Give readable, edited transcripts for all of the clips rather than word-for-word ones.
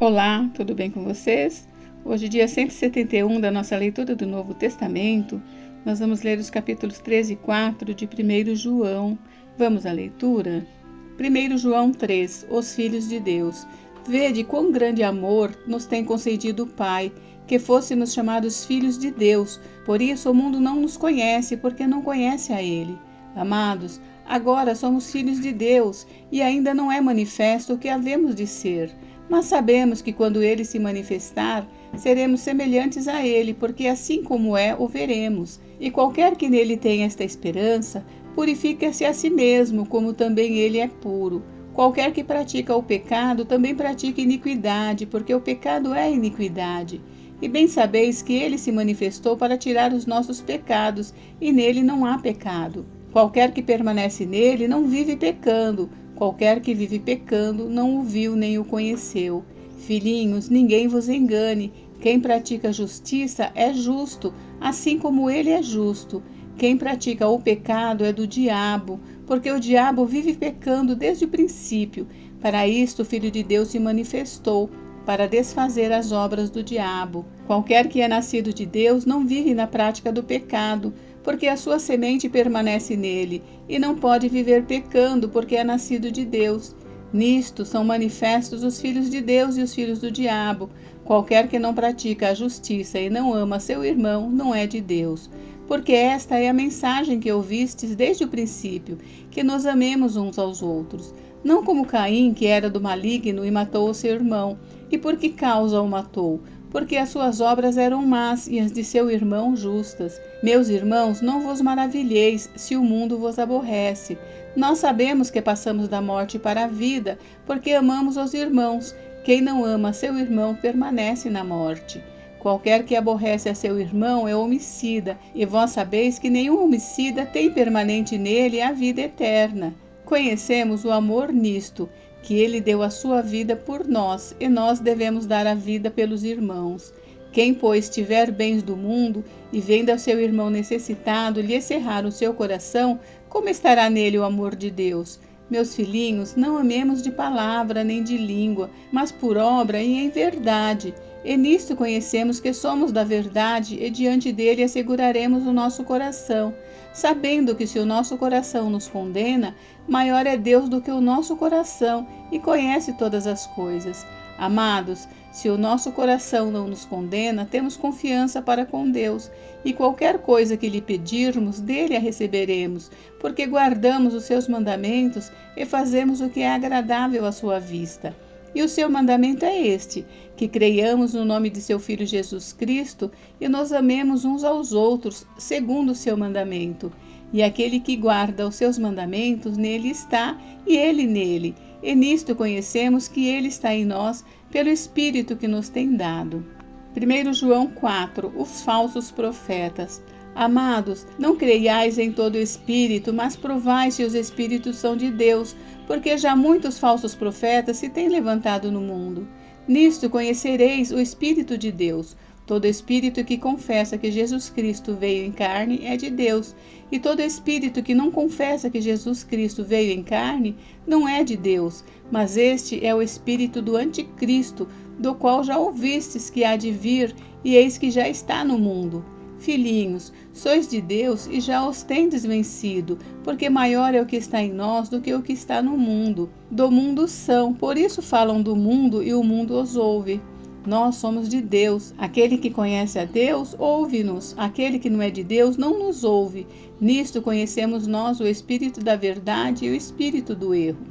Olá, tudo bem com vocês? Hoje, dia 171 da nossa leitura do Novo Testamento, nós vamos ler os capítulos 3 e 4 de 1 João. Vamos à leitura? 1 João 3, os filhos de Deus. Vede quão grande amor nos tem concedido o Pai, que fôssemos chamados filhos de Deus. Por isso o mundo não nos conhece, porque não conhece a Ele. Amados, agora somos filhos de Deus, e ainda não é manifesto o que havemos de ser. Mas sabemos que quando Ele se manifestar, seremos semelhantes a Ele, porque assim como é, o veremos. E qualquer que nele tenha esta esperança, purifica-se a si mesmo, como também Ele é puro. Qualquer que pratica o pecado, também pratica iniquidade, porque o pecado é iniquidade. E bem sabeis que Ele se manifestou para tirar os nossos pecados, e nele não há pecado. Qualquer que permanece nele não vive pecando. Qualquer que vive pecando não o viu nem o conheceu. Filhinhos, ninguém vos engane. Quem pratica justiça é justo, assim como ele é justo. Quem pratica o pecado é do diabo, porque o diabo vive pecando desde o princípio. Para isto o Filho de Deus se manifestou, para desfazer as obras do diabo. Qualquer que é nascido de Deus não vive na prática do pecado, porque a sua semente permanece nele, e não pode viver pecando, porque é nascido de Deus. Nisto são manifestos os filhos de Deus e os filhos do diabo. Qualquer que não pratica a justiça e não ama seu irmão, não é de Deus. Porque esta é a mensagem que ouvistes desde o princípio, que nos amemos uns aos outros. Não como Caim, que era do maligno e matou o seu irmão. E por que causa o matou? Porque as suas obras eram más e as de seu irmão justas. Meus irmãos, não vos maravilheis se o mundo vos aborrece. Nós sabemos que passamos da morte para a vida, porque amamos os irmãos. Quem não ama seu irmão permanece na morte. Qualquer que aborrece a seu irmão é homicida, e vós sabeis que nenhum homicida tem permanente nele a vida eterna. Conhecemos o amor nisto, que ele deu a sua vida por nós, e nós devemos dar a vida pelos irmãos. Quem, pois, tiver bens do mundo, e vendo ao seu irmão necessitado lhe cerrar o seu coração, como estará nele o amor de Deus? Meus filhinhos, não amemos de palavra nem de língua, mas por obra e em verdade. E nisto conhecemos que somos da verdade, e diante dele asseguraremos o nosso coração, sabendo que se o nosso coração nos condena, maior é Deus do que o nosso coração, e conhece todas as coisas. Amados, se o nosso coração não nos condena, temos confiança para com Deus, e qualquer coisa que lhe pedirmos, dele a receberemos, porque guardamos os seus mandamentos e fazemos o que é agradável à sua vista. E o seu mandamento é este, que creiamos no nome de seu Filho Jesus Cristo e nos amemos uns aos outros, segundo o seu mandamento. E aquele que guarda os seus mandamentos, nele está, e ele nele. E nisto conhecemos que ele está em nós, pelo Espírito que nos tem dado. 1 João 4, os falsos profetas. Amados, não creiais em todo espírito, mas provai se os espíritos são de Deus, porque já muitos falsos profetas se têm levantado no mundo. Nisto conhecereis o Espírito de Deus. Todo espírito que confessa que Jesus Cristo veio em carne é de Deus, e todo espírito que não confessa que Jesus Cristo veio em carne não é de Deus, mas este é o espírito do anticristo, do qual já ouvistes que há de vir, e eis que já está no mundo. Filhinhos, sois de Deus e já os tendes vencido, porque maior é o que está em nós do que o que está no mundo. Do mundo são, por isso falam do mundo e o mundo os ouve. Nós somos de Deus. Aquele que conhece a Deus, ouve-nos. Aquele que não é de Deus, não nos ouve. Nisto conhecemos nós o Espírito da verdade e o Espírito do erro.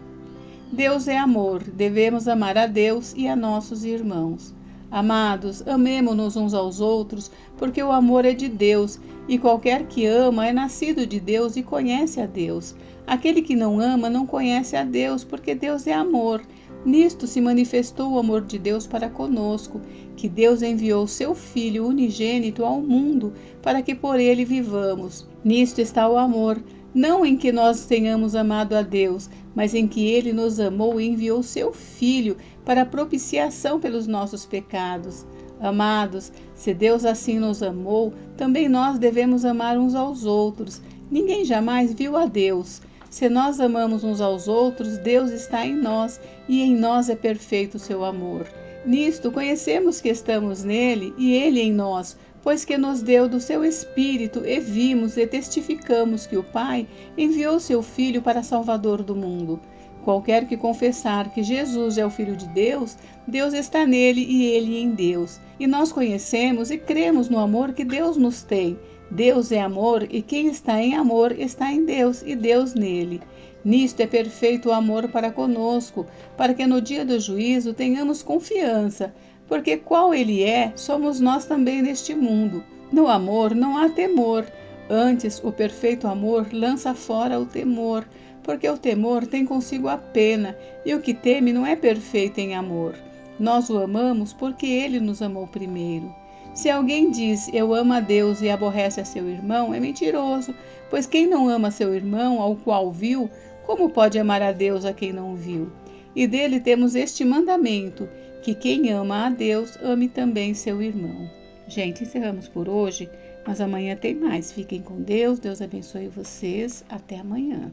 Deus é amor, devemos amar a Deus e a nossos irmãos. Amados, amemo-nos uns aos outros, porque o amor é de Deus, e qualquer que ama é nascido de Deus e conhece a Deus. Aquele que não ama não conhece a Deus, porque Deus é amor. Nisto se manifestou o amor de Deus para conosco, que Deus enviou seu Filho unigênito ao mundo, para que por ele vivamos. Nisto está o amor, não em que nós tenhamos amado a Deus, mas em que ele nos amou e enviou seu Filho para propiciação pelos nossos pecados. Amados, se Deus assim nos amou, também nós devemos amar uns aos outros. Ninguém jamais viu a Deus. Se nós amamos uns aos outros, Deus está em nós e em nós é perfeito o seu amor. Nisto conhecemos que estamos nele e ele em nós, pois que nos deu do seu Espírito e vimos e testificamos que o Pai enviou seu Filho para Salvador do mundo. Qualquer que confessar que Jesus é o Filho de Deus, Deus está nele e ele em Deus. E nós conhecemos e cremos no amor que Deus nos tem. Deus é amor e quem está em amor está em Deus e Deus nele. Nisto é perfeito o amor para conosco, para que no dia do juízo tenhamos confiança, porque qual ele é, somos nós também neste mundo. No amor não há temor, antes o perfeito amor lança fora o temor, porque o temor tem consigo a pena, e o que teme não é perfeito em amor. Nós o amamos porque ele nos amou primeiro. Se alguém diz, eu amo a Deus e aborrece a seu irmão, é mentiroso, pois quem não ama seu irmão, ao qual viu, como pode amar a Deus a quem não viu? E dele temos este mandamento, que quem ama a Deus, ame também seu irmão. Gente, encerramos por hoje, mas amanhã tem mais. Fiquem com Deus, Deus abençoe vocês. Até amanhã.